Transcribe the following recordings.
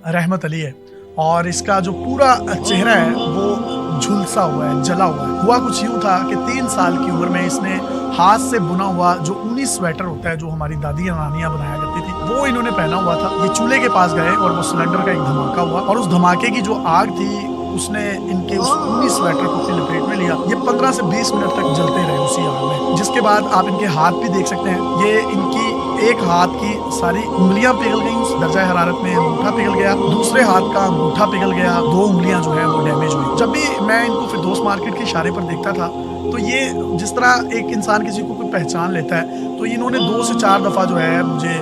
रहमत अली है और इसका जो पूरा चेहरा है वो झुलसा हुआ है, जला हुआ है। हुआ कुछ यूँ था कि 3 साल की उम्र में इसने हाथ से बुना हुआ जो ऊनी स्वेटर होता है जो हमारी दादी या नानियाँ बनाया करती थी वो इन्होंने पहना हुआ था। ये चूल्हे के पास गए और वो सिलेंडर का एक धमाका हुआ और उस धमाके की जो आग थी उसने इनके उस ऊनी स्वेटर को अपनी लपेट में लिया। ये 15 से 20 मिनट तक जलते रहे उसी आग में, जिसके बाद आप इनके हाथ भी देख सकते हैं। ये इनकी एक हाथ की सारी उंगलियां पिघल गई उस दर्जा हरारत में, अंगूठा पिघल गया, दूसरे हाथ का अंगूठा पिघल गया, 2 उंगलियां जो है वो डैमेज हुई। जब भी मैं इनको फिरदौस मार्केट के इशारे पर देखता था तो ये जिस तरह एक इंसान किसी को कोई पहचान लेता है तो इन्होंने 2 से 4 दफ़ा जो है मुझे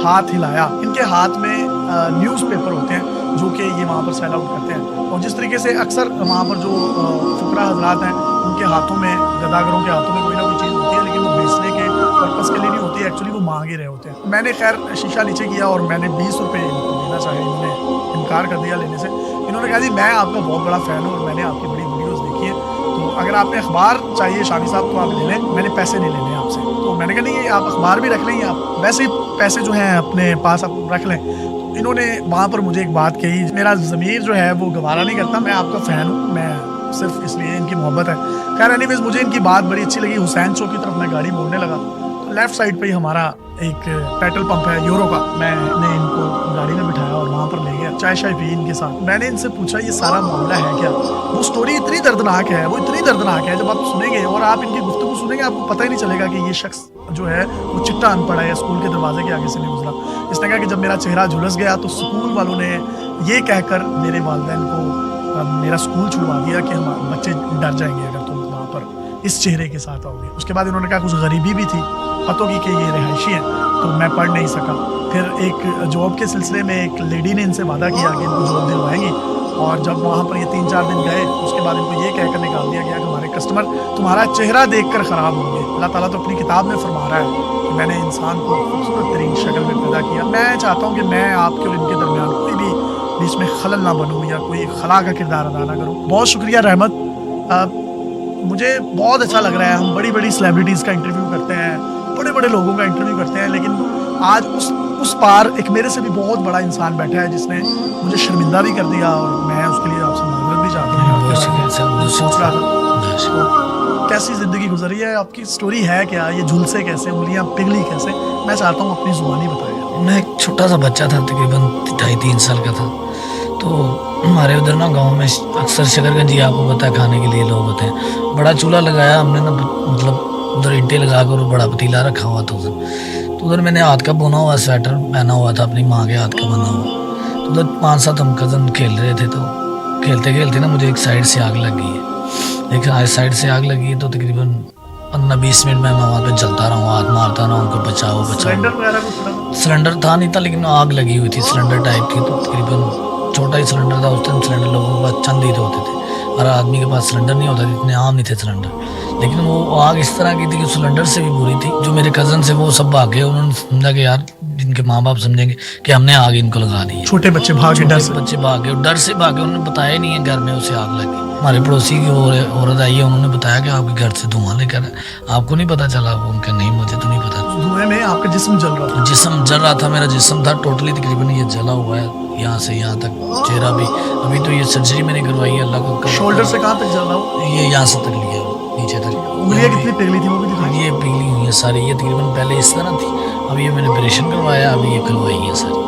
हाथ हिलाया। इनके हाथ में न्यूज़पेपर होते हैं जो कि ये वहाँ पर सेल आउट करते हैं और जिस तरीके से अक्सर वहाँ पर जो फुकरा हजरात हैं उनके हाथों में, गदागरों के हाथों में कोई ना कोई चीज़ होती है लेकिन वो बेचने के पर्पज़ के लिए नहीं होती है, एक्चुअली वो मांग ही रहे होते हैं। मैंने खैर शीशा नीचे किया और मैंने 20 रुपये इनको देना चाहे, इन्होंने इनकार कर दिया लेने से। इन्होंने कहा जी मैं आपका बहुत बड़ा फ़ैन हूँ और मैंने आपकी बड़ी वीडियोज़ देखी है, तो अगर आपने अखबार चाहिए शानी साहब तो आप ले लें, मैंने पैसे नहीं लेने आपसे। तो मैंने कहा नहीं आप अखबार भी रख लें, आप वैसे ही पैसे जो हैं अपने पास आप रख लें। तो इन्होंने वहाँ पर मुझे एक बात कही, मेरा ज़मीर जो है वो गवारा नहीं करता, मैं आपका फ़ैन हूँ, मैं सिर्फ इसलिए इनकी मोहब्बत है। खैर एनीवेज मुझे इनकी बात बड़ी अच्छी लगी। हुसैन चौक की तरफ मैं गाड़ी मोड़ने लगा तो लेफ़्ट साइड पे ही हमारा एक पेट्रोल पंप है यूरो का। मैंने इनको गाड़ी में बिठाया और वहाँ पर ले गया, चाय शाय पी इनके साथ। मैंने इनसे पूछा ये सारा मामला है क्या। वो स्टोरी इतनी दर्दनाक है, वो इतनी दर्दनाक है, जब आप सुनेंगे और आप इनकी गुफ्तगू सुनेंगे आपको पता ही नहीं चलेगा कि ये शख्स जो है वो चिट्टा अनपढ़ है, स्कूल के दरवाजे के आगे से नहीं गुजरा। इसने कहा कि जब मेरा चेहरा झुलस गया तो स्कूल वालों ने ये कहकर मेरे वालिदैन को मेरा स्कूल छुड़वा दिया कि हम बच्चे डर जाएंगे अगर तुम वहाँ पर इस चेहरे के साथ आओगे। उसके बाद इन्होंने कहा कुछ गरीबी भी थी, पतों की कि ये रिहायशी हैं तो मैं पढ़ नहीं सका। फिर एक जॉब के सिलसिले में एक लेडी ने इनसे वादा किया कि इनको जॉब दिलवाएंगी और जब वहाँ पर ये 3-4 दिन गए उसके बाद इनको ये कहकर निकाल दिया गया कि हमारे कस्टमर तुम्हारा चेहरा देखकर ख़राब होंगे। अल्लाह ताला तो अपनी किताब में फरमा रहा है कि मैंने इंसान को खूबसूरत तरीन शक्ल में पैदा किया। मैं चाहता हूँ कि मैं आपके और इनके दरमियान कोई भी बीच में खलल ना बनूँ या कोई खला का किरदार अदा ना करूँ। बहुत शुक्रिया रहमत, मुझे बहुत अच्छा लग रहा है। हम बड़ी बड़ी सेलिब्रिटीज़ का इंटरव्यू करते हैं, बड़े बड़े लोगों का इंटरव्यू करते हैं, लेकिन आज उस पार एक मेरे से भी बहुत बड़ा इंसान बैठा है जिसने मुझे शर्मिंदा भी कर दिया और मैं उसके लिए आपसे माफ़रत भी चाहता हूँ। सोच रहा था कैसी ज़िंदगी गुजरी है, आपकी स्टोरी है क्या, ये झुलसे कैसे, उंगलियाँ पिघली कैसे, मैं चाहता हूँ अपनी ज़ुबानी बताइए। मैं एक छोटा सा बच्चा था, तकरीबन 2.5-3 साल का था। तो हमारे उधर ना गांव में अक्सर शकरकंजी आपको पता है खाने के लिए लोग होते हैं। बड़ा चूल्हा लगाया हमने ना, मतलब उधर ईंटें लगा कर बड़ा पतीला रखा हुआ था उधर। तो उधर मैंने हाथ का बुना हुआ स्वेटर पहना हुआ था, अपनी माँ के हाथ का बना हुआ। तो उधर 5-7 हम कज़न खेल रहे थे, तो खेलते खेलते ना मुझे एक साइड से आग लग गई है। लेकिन साइड से आग लगी तो तकरीबन 15-20 मिनट में मैं वहाँ पे जलता रहा हूँ, हाथ मारता रहा हूँ कि बचाओ बचाओ। सिलेंडर था नहीं था लेकिन आग लगी हुई थी सिलेंडर टाइप की। तो तकरीबन छोटा ही सिलेंडर था, उस टाइम सिलेंडर लोगों के पास चंद ही तो होते थे, हर आदमी के पास सिलेंडर नहीं होता था, इतने आम नहीं थे सिलेंडर। लेकिन वो आग इस तरह की थी कि सिलेंडर से भी बुरी थी। जो मेरे कज़न से वो सब भागे, उन्होंने समझा कि यार जिनके माँ बाप समझेंगे कि हमने आग इनको लगा दी है। छोटे बच्चे भागे, बच्चे भागे, डर से भागे, उन्होंने बताया ही नहीं है घर में उसे आग लगी। हमारे पड़ोसी की औरत आई है, उन्होंने बताया कि आपके घर से धुआं लेकर है, आपको नहीं पता चला? उनका नहीं, मुझे तो नहीं पता। धुएं में आपका जिस्म जल रहा था? जिस्म जल रहा था, मेरा जिस्म था टोटली तकरीबन ये जला हुआ है, यहाँ से यहाँ तक चेहरा भी। अभी तो ये सर्जरी मैंने करवाई है, अल्लाह को। शोल्डर से कहाँ तक जल रहा हो? ये यहाँ से तक लिया नीचे तक। उंगलियाँ कितनी पिघली थी वो भी दिखाई? ये पिघली हुई है सारी, ये तकरीबन पहले इस तरह थी, अभी ये मैंने ऑपरेशन करवाया, अभी ये खुलवाई है सारी।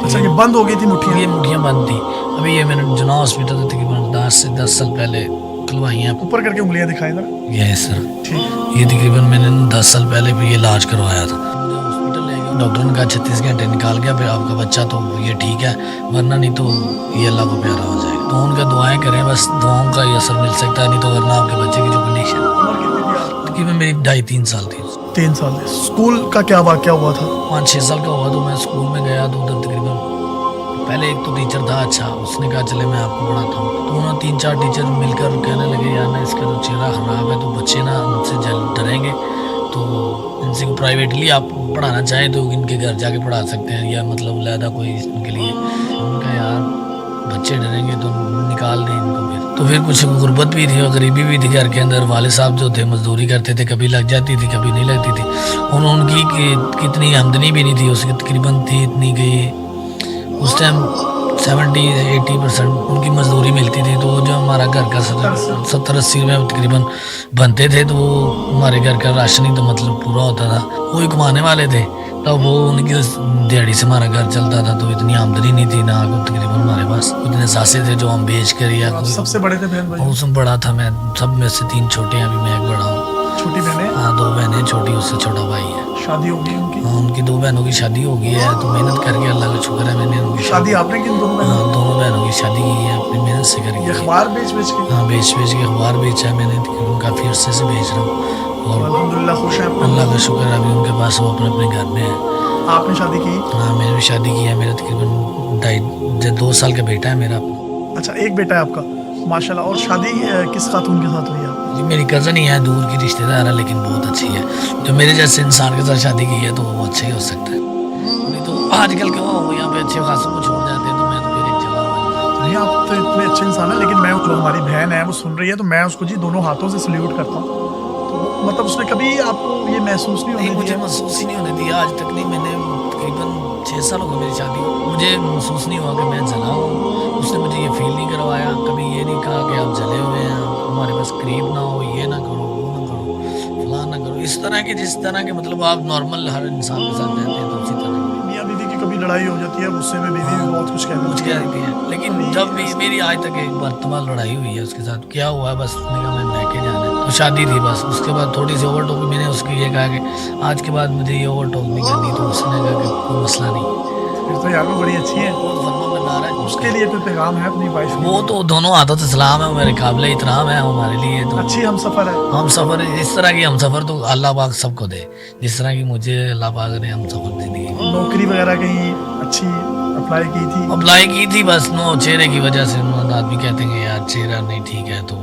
अच्छा, ये बंद हो गई थी मुट्ठियाँ? ये मुट्ठियाँ बंद थी। अभी ये मैंने जुना हॉस्पिटल से तकरीबन 10 से 10 साल पहले खुलवाई हैं। ऊपर करके उंगलियाँ दिखाई जरा। ये सर, ठीक। ये तकरीबन मैंने 10 साल पहले भी ये इलाज करवाया था। हॉस्पिटल ले गया, डॉक्टर ने कहा 36 घंटे निकाल गया फिर आपका बच्चा, तो ये ठीक है, वरना नहीं तो ये अल्लाह को प्यारा हो जाएगा। तो उनका दुआएं करें, बस दुआओं का ही असर मिल सकता है, नहीं तो वरना आपके बच्चे की जो कंडीशन। उम्र कितनी थी आपकी? तकरीबन मेरी 2.5-3 साल थी। 3 साल। स्कूल का क्या वाक़या हुआ था? 5-6 साल का हुआ तो मैं स्कूल में गया, तो उधर तकरीबन पहले एक तो टीचर था अच्छा, उसने कहा चले मैं आपको पढ़ाता हूँ। तो उन्होंने 3-4 टीचर मिलकर कहने लगे यार ना इसका तो चेहरा ख़राब है, तो बच्चे ना उनसे डरेंगे, तो इनसे प्राइवेटली आप पढ़ाना चाहें तो इनके घर जाके पढ़ा सकते हैं, या मतलब अलहदा कोई इनके लिए। उनका यार बच्चे डरेंगे तो निकाल दें इनको। तो फिर कुछ गुर्बत भी थी और गरीबी भी थी घर के अंदर। वाले साहब जो थे मजदूरी करते थे, कभी लग जाती थी कभी नहीं लगती थी। उनकी कितनी आमदनी भी नहीं थी, उसकी तकरीबन थी इतनी कि उस टाइम 70-80% उनकी मजदूरी मिलती थी, तो जो हमारा घर का 70-80 रुपये तकरीबन बनते थे, तो वो हमारे घर का राशन ही तो मतलब पूरा होता था। वो ही कमाने वाले थे, तब वो उनकी दिहाड़ी से हमारा घर चलता था, तो इतनी आमदनी नहीं थी ना तकरीबन हमारे पास। इतने सासे थे जो हम बेच कर या सबसे बड़े थे बहन भाई? उसमें बड़ा था मैं, सब में से 3 छोटे हैं, अभी मैं एक बड़ा हूँ। छोटी बहनें? हाँ 2 बहनें, छोटी उससे छोटा भाई है। शादी हो गई उनकी? हाँ उनकी 2 बहनों की शादी हो गई है, तो मेहनत करके अल्लाह का शुक्र है मैंने उनकी शादी आपने की दोनों बहनों? हाँ 2 बहनों की शादी की है अपनी मेहनत से करके। अखबार बेच बेच के? हाँ बेच के अखबार बेचा है मैंने, तकरीबन काफ़ी अरसे से बेच रहा हूँ, और अल्हम्दुलिल्लाह खुश हैं? अल्लाह का शुक्र है अभी उनके पास वो अपने अपने घर में है। आपने शादी की? हाँ मैंने भी शादी की है, मेरा तकरीबन 2 साल का बेटा है मेरा। अच्छा एक बेटा है आपका, माशाल्लाह। और शादी किस खातून के साथ हुई है? जी मेरी कज़न ही है, दूर की रिश्तेदार है, लेकिन बहुत अच्छी है। जो मेरे जैसे इंसान के साथ शादी की है तो वो अच्छा ही हो सकता है। नहीं तो आजकल के वो यहाँ पे अच्छे खासों को छोड़ जाते हैं, तो मैं तो फिर एक चला हुआ। नहीं आप तो इतने अच्छे इंसान हैं, लेकिन मैं जो हमारी बहन है वो सुन रही है, तो मैं उसको जी दोनों हाथों से सल्यूट करता हूँ। तो मतलब उसने कभी आपको ये महसूस नहीं नहीं होने मुझे दिया? महसूस ही नहीं होने दिया आज तक। नहीं मैंने तकरीबन 6 साल हो गए मेरी शादी को, मुझे महसूस नहीं हुआ कि मैं जला हूँ। उसने मुझे ये फील नहीं करवाया, कभी ये नहीं कहा कि आप जले हुए हैं, हमारे पास करीब ना हो, ये ना करो, वो ना करो, फलां ना करो। इस तरह के जिस तरह के मतलब आप नॉर्मल हर इंसान के साथ रहते हैं, तो उसी तरह मियाँ बीवी की कभी लड़ाई हो जाती है, गुस्से में बीवी भी बहुत कुछ कह कुछ देती कह है। देती है। लेकिन जब भी मेरी आज तक एक मरतबा लड़ाई हुई है उसके साथ, क्या हुआ है बस उसने कहा मैं मैके जाना है, तो शादी थी बस। उसके बाद थोड़ी सी ओवर टॉक, मैंने उसको ये कहा कि आज के बाद मुझे ये ओवर टॉक नहीं करनी, तो उसने कहा कि कोई मसला नहीं। फिर तो यार वो बड़ी अच्छी है। बहुत फरमा में नारा है उसके लिए कोई पैगाम है अपनी वाइफ? वो तो दोनों हाथों से सलाम है, वो मेरे काबिल इतराम है हमारे लिए। तो अच्छी हम सफर है। हम सफ़र इस तरह की हम सफ़र तो अल्लाह पाक सबको दे, जिस तरह की मुझे अल्लाह पाक ने हम सफ़र दे दी। नौकरी वगैरह कहीं अच्छी अप्लाई की थी? अप्लाई की थी, बस नो चेहरे की वजह से आदमी कहते हैं कि यार चेहरा नहीं ठीक है, तो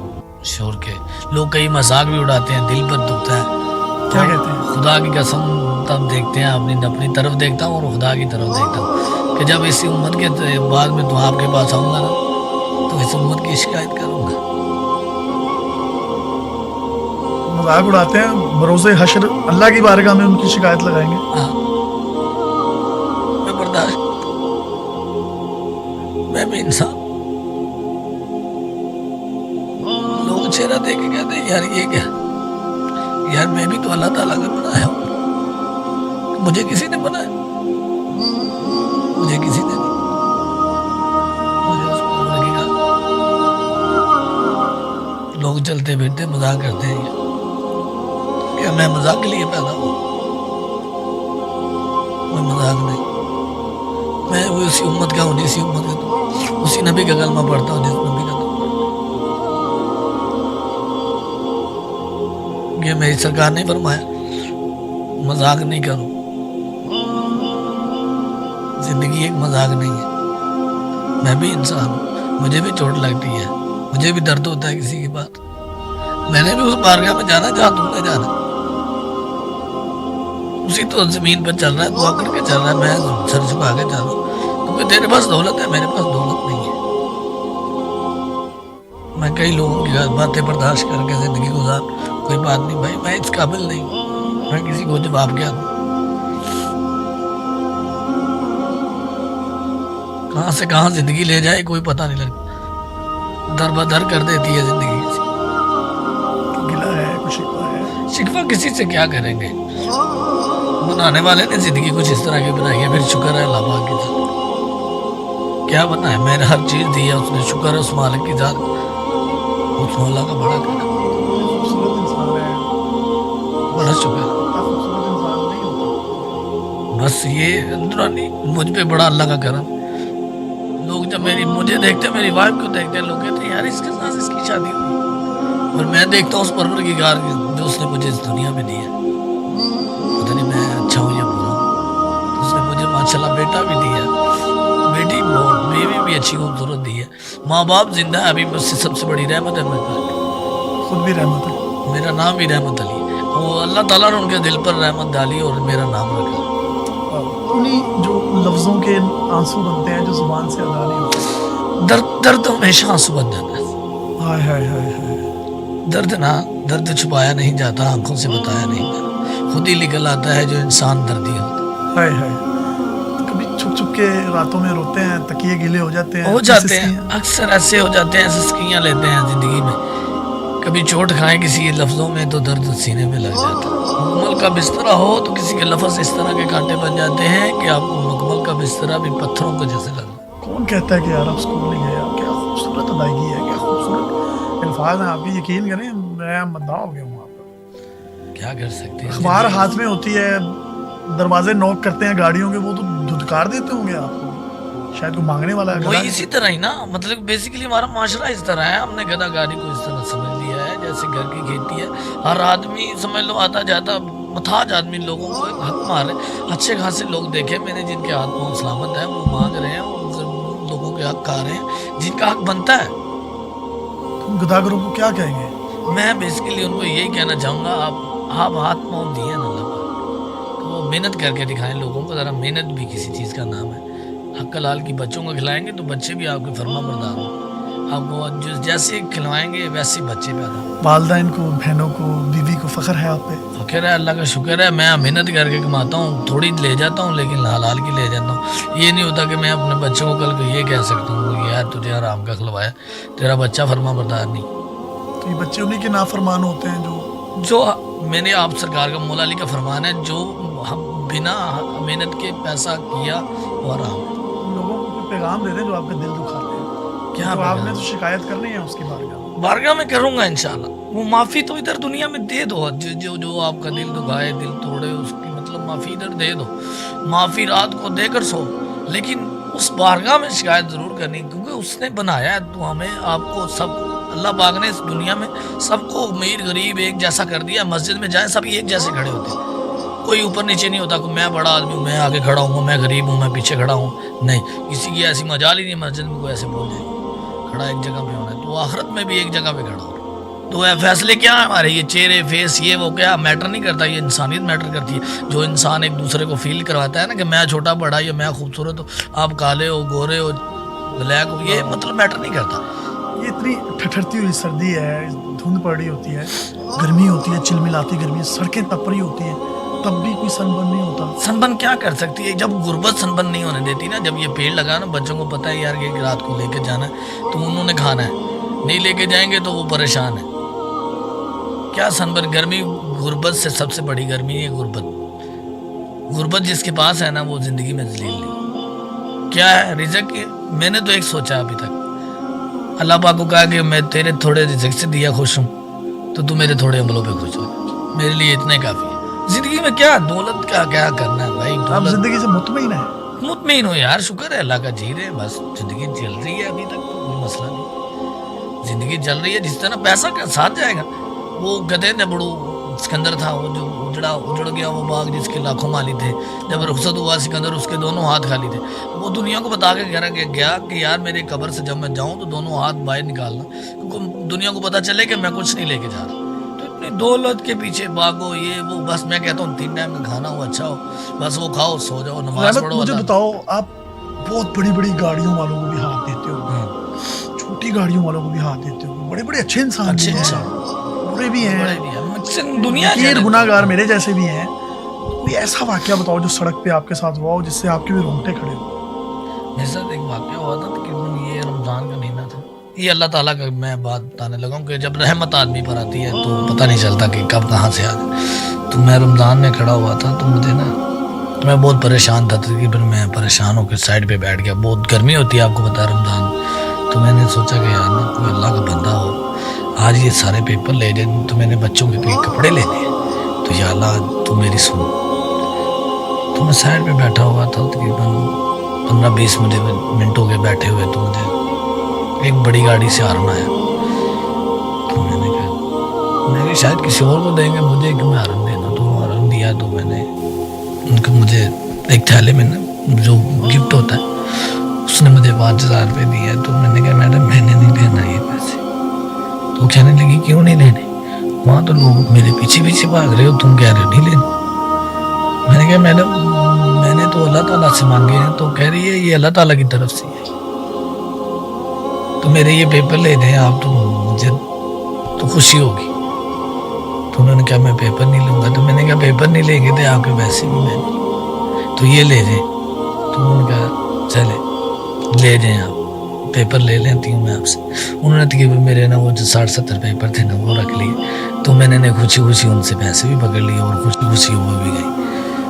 शोर के लोग कई मजाक भी उड़ाते हैं, दिल पर दुखता है। क्या कहते हैं? खुदा की कसम तब देखते हैं, अपनी तरफ देखता हूँ और खुदा की तरफ देखता हूँ कि जब इसी उम्र के बाद में तो आपके पास आऊँगा ना, तो इस उम्र की शिकायत करूँगा। मजाक उड़ाते हैं, बरोज़े हश्र अल्लाह की बारगाह में उनकी शिकायत लगाएंगे। हाँ मैं बर्दाश्त, मैं भी इंसान। लोग चेहरा देख के कहते हैं यार ये क्या, यार मैं भी तो अल्लाह ताला का बनाया हूँ, मुझे किसी ने बनाया? मुझे किसी ने नहीं, मुझे उस पर लगेगा। लोग चलते फिरते मजाक करते हैं क्या मैं मजाक के लिए पैदा हुआ? कोई मजाक नहीं, मैं वो उसी उम्मत का हूँ जिसी उम्मत का, तो उसी नबी का कलमा पढ़ता हूँ जिस नबी का। ये मेरी सरकार ने फरमाया मजाक नहीं करो, जिंदगी एक मजाक नहीं है। मैं भी इंसान हूँ, मुझे भी चोट लगती है, मुझे भी दर्द होता है किसी की बात। मैंने भी उस बारगाह में जाना जहाँ तुमने जाना, उसी तो जमीन पर चल रहा है, दुआ करके चल रहा है, मैं सर झुका के चल रहा हूँ, क्योंकि तेरे पास दौलत है, मेरे पास दौलत नहीं है। मैं कई लोगों की बातें बर्दाश्त करके जिंदगी गुजार, कोई बात नहीं भाई, मैं इस काबिल नहीं हूँ, मैं किसी को जवाब क्या दूँ। कहाँ से कहाँ जिंदगी ले जाए कोई पता नहीं लगता, दर बदर कर देती है जिंदगी। गिला है, कुछ शिकवा है? शिकवा किसी से क्या करेंगे, बनाने वाले ने जिंदगी कुछ इस तरह की बनाई है, फिर शुक्र है अल्लाह पाक की जात, क्या बनाया, मैंने हर चीज़ दी है उसने, शुक्र है उस मालिक की जात, उस मौला का बड़ा करम, खूबसूरत इंसान है, बड़ा शुक्र। खूबसूरत इंसान नहीं होता। बस ये अंदरूनी मुझ पे बड़ा अल्लाह का करम। लोग जब मुझे देखते हैं, मेरी वाइफ को देखते हैं, लोग कहते हैं यार इसके साथ इसकी शादी हुई, और मैं देखता हूँ उस परवरदिगार जो उसने मुझे इस दुनिया में दी है, पता नहीं मैं अच्छा हूँ या बुरा हूँ, तो उसने मुझे माशाल्लाह बेटा भी दिया, बेटी बहुत, बीवी भी अच्छी खूबसूरत दी है, माँ बाप जिंदा है, अभी मुझसे सबसे बड़ी रहमत है मेरे पास। खुद भी रहमत है। मेरा नाम भी रहमत अली है, वो अल्लाह ताला ने उनके दिल पर रहमत डाली और मेरा नाम रखा। उन्हीं जो लफ्ज़ों के आंसू बनते हैं जो जुबान से अदा नहीं होते। दर्द हमेशा आंसू बन जाता है। हाय हाय हाय हाय। दर्द छुपाया नहीं जाता, आंखों से बताया नहीं जाता, खुद ही निकल आता है जो इंसान दर्दी होता। हाय हाय। कभी छुप छुप के रातों में रोते हैं, तकिए गीले हो जाते हैं? हो जाते हैं, अक्सर ऐसे हो जाते हैं, सिसकियाँ लेते हैं ज़िंदगी में। कभी चोट खाएं किसी के लफ्ज़ों में तो दर्द सीने में लग जाता है। मुकम्मल का बिस्तरा हो तो किसी के लफ्ज़ इस तरह के कांटे बन जाते हैं कि आपको मुकम्मल का बिस्तरा भी पत्थरों को जैसे लगे। कौन कहता है कि यार आप स्कूल नहीं गए? यार क्या खूबसूरत अदायगी है, क्या खूबसूरत अल्फाज हैं आपके। यकीन करें मैं मद्दा हो गया हूँ आप पर। क्या कर सकते हैं, अखबार हाथ में होती है, दरवाजे नॉक करते हैं गाड़ियों के, वो तो धुतकार देते होंगे आपको, शायद कोई मांगने वाला है। वही इसी तरह ही ना, मतलब बेसिकली हमारा माशरा इस तरह है। हमने गदागारी को इस तरह समझ लिया है जैसे घर की खेती है। हर आदमी समझ लो आता जाता मथाज आदमी लोगों को एक हक मारे। अच्छे खासे लोग देखे मैंने जिनके हाथ पाँव सलामत है, वो मांग रहे हैं, वो लोगों के हक खा रहे हैं जिनका हक बनता है। तुम गदागरों को क्या कहेंगे? मैं बेसिकली उनको यही कहना चाहूँगा, आप हाथ पाँव दिए ना अल्लाह पाक, तो वो मेहनत करके दिखाएं लोगों को। ज़रा मेहनत भी किसी चीज़ का नाम है। हक लाल की बच्चों को खिलाएंगे तो बच्चे भी आपके फर्मा बरदार हों। आपको जो जैसे खिलवाएंगे वैसे बच्चे पैदा हों। वालदैन को, बहनों को, बीवी को फ़ख्र है आप पे? फ़ख्र है, अल्लाह का शुक्र है। मैं मेहनत करके कमाता हूँ, थोड़ी ले जाता हूँ लेकिन हलाल की ले जाता हूँ। ये नहीं होता कि मैं अपने बच्चों को कल को ये कह सकता हूँ यार तुझे हराम का खिलवाया, तेरा बच्चा फर्मा बरदार नहीं। तो ये बच्चे उन्हीं के नाफरमान होते हैं जो मैंने आप सरकार का मौला अली का फरमान है, जो हम बिना मेहनत के पैसा किया वो हराम है। लोगों को कोई पैगाम दे दें जो आपका दिल दुखाते हैं। क्या तो आपने तो शिकायत करनी है उसकी बारगाह में करूंगा इंशाल्लाह। वो माफ़ी तो इधर दुनिया में दे दो, जो आपका दिल दुखाए, दिल तोड़े, उसकी मतलब माफ़ी इधर दे दो। माफ़ी रात को देकर सो, लेकिन उस बारगाह में शिकायत ज़रूर करनी, क्योंकि उसने बनाया है तो हमें आपको सब। अल्लाह पाक ने इस दुनिया में सबको अमीर गरीब एक जैसा कर दिया। मस्जिद में जाएं सभी एक जैसे खड़े होते हैं, कोई ऊपर नीचे नहीं होता। मैं बड़ा आदमी हूँ, मैं आगे खड़ा हूँ, मैं गरीब हूँ, मैं पीछे खड़ा हूँ, नहीं। किसी की ऐसी मजाल ही नहीं मस्जिद में कोई ऐसे बोल जाए खड़ा एक जगह पे होना है, तो आखिरत में भी एक जगह पे खड़ा हो। तो वह फैसले क्या है हमारे, ये चेहरे फेस ये वो क्या मैटर नहीं करता, ये इंसानियत मैटर करती है। जो इंसान एक दूसरे को फील करवाता है ना कि मैं छोटा बड़ा या मैं खूबसूरत हो, आप काले हो, गोरे हो, ब्लैक हो, ये मतलब मैटर नहीं करता। ये इतनी ठठरती हुई सर्दी है, धुंध पड़ी होती है, गर्मी होती है, चिलमिलाती गर्मी, सड़कें तप रही होती हैं, तब भी कोई सनबर्न नहीं होता। सनबर्न क्या कर सकती है? जब गुर्बत सनबर्न नहीं होने देती ना, जब ये पेड़ लगा ना, बच्चों को पता है यार कि रात को लेके जाना है तो उन्होंने खाना है, नहीं लेके जाएंगे तो वो परेशान है। क्या सनबर्न? गर्मी गुर्बत से सबसे बड़ी गर्मी है गुर्बत जिसके पास है ना वो जिंदगी में जलील नहीं। क्या है रिज़्क? मैंने तो एक सोचा अभी तक, अल्लाह पाक को कहा कि मैं तेरे थोड़े रिज़्क से दिया खुश हूँ तो तू मेरे थोड़े अमलों पे खुश हो, मेरे लिए इतना काफ़ी है। जिंदगी में क्या दौलत का क्या करना है भाई? आप जिंदगी से मुतमईन है? मुतमईन हो यार, शुक्र है अल्लाह का, जी रहे बस। जिंदगी चल रही है अभी तक तो कोई मसला नहीं, जिंदगी चल रही है। जिस तरह पैसा का साथ जाएगा। वो गधे ने बड़ू सिकंदर था, वो जो उजड़ गया वो बाग जिसके लाखों माली थे, जब रुखसत हुआ सिकंदर उसके दोनों हाथ खाली थे। वो दुनिया को बता के गया कि यार मेरे कब्र से जब मैं जाऊं तो दोनों हाथ बाहर निकालना, क्योंकि दुनिया को पता चले कि मैं कुछ नहीं लेके जा रहा। तो इतनी दौलत के पीछे भागो, ये वो, बस मैं कहता हूँ 3 टाइम का खाना हो, अच्छा हो, बस वो खाओ, सो जाओ, नमाज पढ़ो। मुझे बताओ, आप बहुत बड़ी बड़ी गाड़ियों वालों को भी हाथ देते हो, छोटी गाड़ियों वालों को भी हाथ देते हो, बड़े बड़े अच्छे इंसान बुरे भी हैं, दुनिया के गुनाहगार मेरे जैसे भी हैं। कोई ऐसा वाकया बताओ जो सड़क पे आपके साथ हुआ हो जिससे आपके भी रोंगटे खड़े हो। मेरे साथ एक वाकया हुआ था तकरीबन ये रमज़ान का महीना था। ये अल्लाह ताला का मैं बात बताने लगा हूँ कि जब रहमत आदमी पर आती है तो पता नहीं चलता कि कब कहाँ से आ जाए। तो मैं रमज़ान में खड़ा हुआ था, तो मुझे ना मैं बहुत परेशान था, तकरीबन मैं परेशान होकर साइड पे बैठ गया। बहुत गर्मी होती है आपको पता है रमज़ान। तो मैंने सोचा कि यार ना कोई अल्लाह का बंदा हो, आज ये सारे पेपर ले जाए तो मैंने बच्चों के कई कपड़े लेने हैं, तो या अल्लाह तू मेरी सुन। तो मैं साइड पे बैठा हुआ था, तकरीबन 15-20 मिनट हो गए बैठे हुए, तो मुझे एक बड़ी गाड़ी से हारन आया। तो मैंने कहा शायद किसी और को देंगे, मुझे क्यों हारन देना। तो हारन दिया तो मैंने उनको, मुझे एक थैले में ना जो गिफ्ट होता है उसने मुझे 5000 रुपये दिया। तो मैंने कहा मैडम मैंने नहीं लेना ये पैसे। तो कहने लगी क्यों नहीं लेने, वहाँ तो लोग मेरे पीछे पीछे भाग रहे हो, तुम कह रहे हो नहीं लेने। मैंने कहा मैडम मैंने तो अल्लाह ताला से मांगे हैं। तो कह रही है ये अल्लाह ताला की तरफ से है, तो मेरे ये पेपर ले दें आप, तो मुझे तो खुशी होगी। तो उन्होंने कहा मैं पेपर नहीं लूँगा। तो मैंने कहा पेपर नहीं लेंगे तो आपके वैसे भी मैं नहीं, तो ये ले दें। تو انہوں نے کہا چلے لے جائیں آپ, پیپر لے لیتی ہوں میں آپ سے. انہوں نے تقریباً میرے نا وہ جو 60-70 پیپر تھے نا وہ رکھ لیے. تو میں نے خوشی خوشی ان سے پیسے بھی پکڑ لیے اور خوشی خوشی وہ بھی گئی.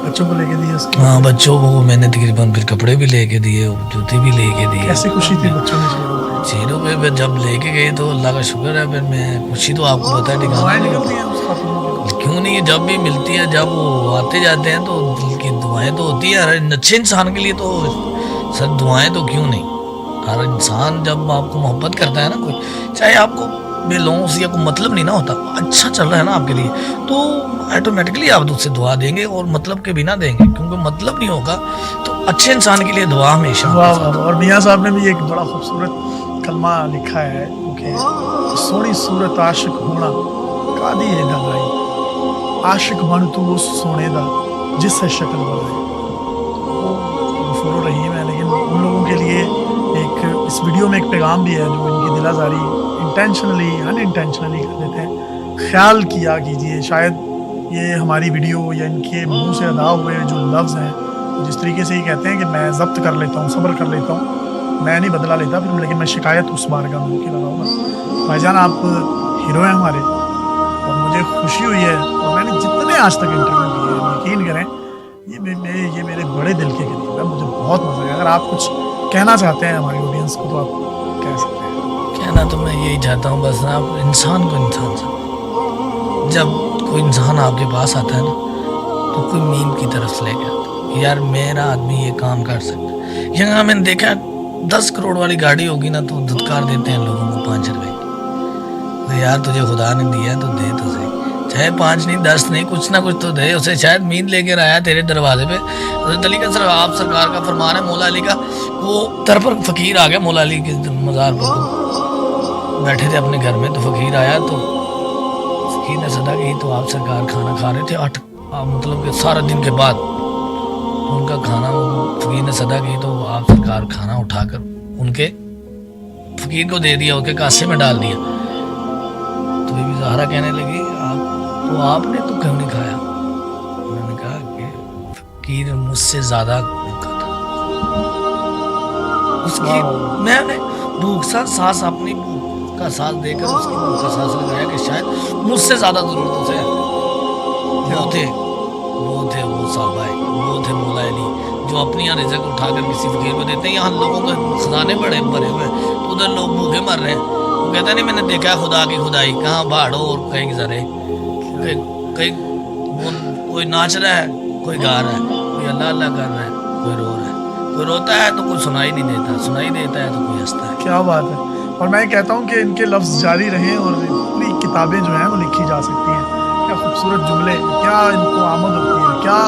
بچوں کو لے کے دیے اس کی؟ ہاں بچوں کو میں نے تقریباً پھر کپڑے بھی لے کے دیے اور جوتے بھی لے کے دیے. کیسی خوشی تھی بچوں نے چیروں پہ پھر جب لے کے گئے تو اللہ کا شکر ہے. پھر میں خوشی تو آپ کو پتہ ہے ٹھکانا نکلتی ہیں اس خاتون کی؟ کیوں نہیں, جب بھی ملتی ہے جب وہ آتے جاتے ہیں تو دل کی دعائیں تو ہوتی ہے ہر اچھے انسان کے لیے. تو سر دعائیں تو کیوں نہیں, ہر انسان جب آپ کو محبت کرتا ہے نا کوئی, چاہے آپ کو بے لوگوں سے یا کوئی مطلب نہیں نہ ہوتا, اچھا چل رہا ہے نا آپ کے لیے, تو آٹومیٹکلی آپ اس سے دعا دیں گے اور مطلب کے بنا دیں گے, کیونکہ مطلب نہیں ہوگا تو اچھے انسان کے لیے دعا ہمیشہ. اور میاں صاحب نے بھی ایک بڑا خوبصورت کلمہ لکھا ہے کہ سونی صورت عاشق ہونا کادی ہے گلائی, عاشق بن تو اس سونے دا جس سے شکل بنائے. غفور الرحیم ہے, لیکن ان لوگوں کے لیے ایک اس ویڈیو میں ایک پیغام بھی ہے جو ان کی دل آزاری انٹینشنلی ان انٹینشنلی کر دیتے ہیں. خیال کیا کیجئے, شاید یہ ہماری ویڈیو یا ان کے منہ سے ادا ہوئے جو لفظ ہیں, جس طریقے سے یہ کہتے ہیں کہ میں ضبط کر لیتا ہوں, صبر کر لیتا ہوں, میں نہیں بدلا لیتا پھر, لیکن میں شکایت اس بار کا مل کے لگاؤں گا. بھائی جان آپ ہیرو ہیں ہمارے, اور مجھے خوشی ہوئی ہے, اور میں نے جتنے آج تک انٹرویو کیے ہیں یقین کریں یہ میرے بڑے دل کے قریب ہے, مجھے بہت مزہ ہے. اگر آپ کچھ کہنا چاہتے ہیں ہماری آڈینس کو تو آپ کہہ سکتے ہیں. کہنا تو میں یہی چاہتا ہوں بس, آپ انسان کو انسان سے, جب کوئی انسان آپ کے پاس آتا ہے نا تو کوئی میم کی طرف سے لے کے آتا ہے یار میرا آدمی یہ کام کر سکتا ہے. یہاں میں نے دیکھا 10 کروڑ والی گاڑی ہوگی نا تو دھتکار دیتے ہیں لوگوں کو 5 روپے کی. تو یار تجھے خدا نے دیا ہے تو دے تو صحیح, چاہے 5 نہیں 10 نہیں, کچھ نہ کچھ تو دے. اسے شاید مین لے کے آیا تیرے دروازے پہ. حضرت علی کا آپ سرکار کا فرمان ہے, مولا علی کا, وہ در پر فقیر آ گیا مولا علی کے مزار پر بیٹھے تھے اپنے گھر میں, تو فقیر آیا تو فقیر نے صدا کی تو آپ سرکار کھانا کھا رہے تھے 8 مطلب کہ سارا دن کے بعد ان کا کھانا, فقیر نے صدا کی تو آپ سرکار کھانا اٹھا کر ان کے فقیر کو دے دیا, ان کے کاسے میں ڈال دیا. تو بی بی زہرا کہنے لگی آپ نے تو کیوں نہیں کھایا؟ انہوں نے کہا کہ فقیر مجھ سے زیادہ بھوکا تھا. اس کی میں نے بھوک سا سانس, اپنی بھوک کا سانس دے کر اس کی بھوک کا سانس لگایا کہ شاید مجھ سے زیادہ ضرورت اسے وہ صحابہ, وہ تھے مولا علی جو اپنی رزق اٹھا کر کسی فقیر کو دیتے ہیں. یہاں لوگوں کے خزانے بڑے بھرے ہوئے ہیں تو ادھر لوگ بھوکے مر رہے ہیں. وہ کہتا نہیں میں نے دیکھا خدا کی خدائی, کہاں بھاڑو اور کہیں گزرے, کوئی ناچ رہا ہے, کوئی گا رہا ہے, کوئی اللہ اللہ کر رہا ہے, کوئی رو رہا ہے, کوئی روتا ہے تو کوئی سنائی نہیں دیتا, سنائی دیتا ہے تو کوئی ہنستا ہے. کیا بات ہے. اور میں کہتا ہوں کہ ان کے لفظ جاری رہیں اور پوری کتابیں جو ہیں وہ لکھی جا سکتی ہیں. کیا خوبصورت جملے, کیا ان کو آمد ہوتی ہے, کیا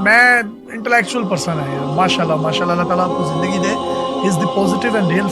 میں انٹلیکچوئل پرسن ہے یار, ماشاء اللہ ماشاء اللہ. اللہ تعالیٰ آپ کو زندگی دے. از دی پازیٹیو اینڈ ریئل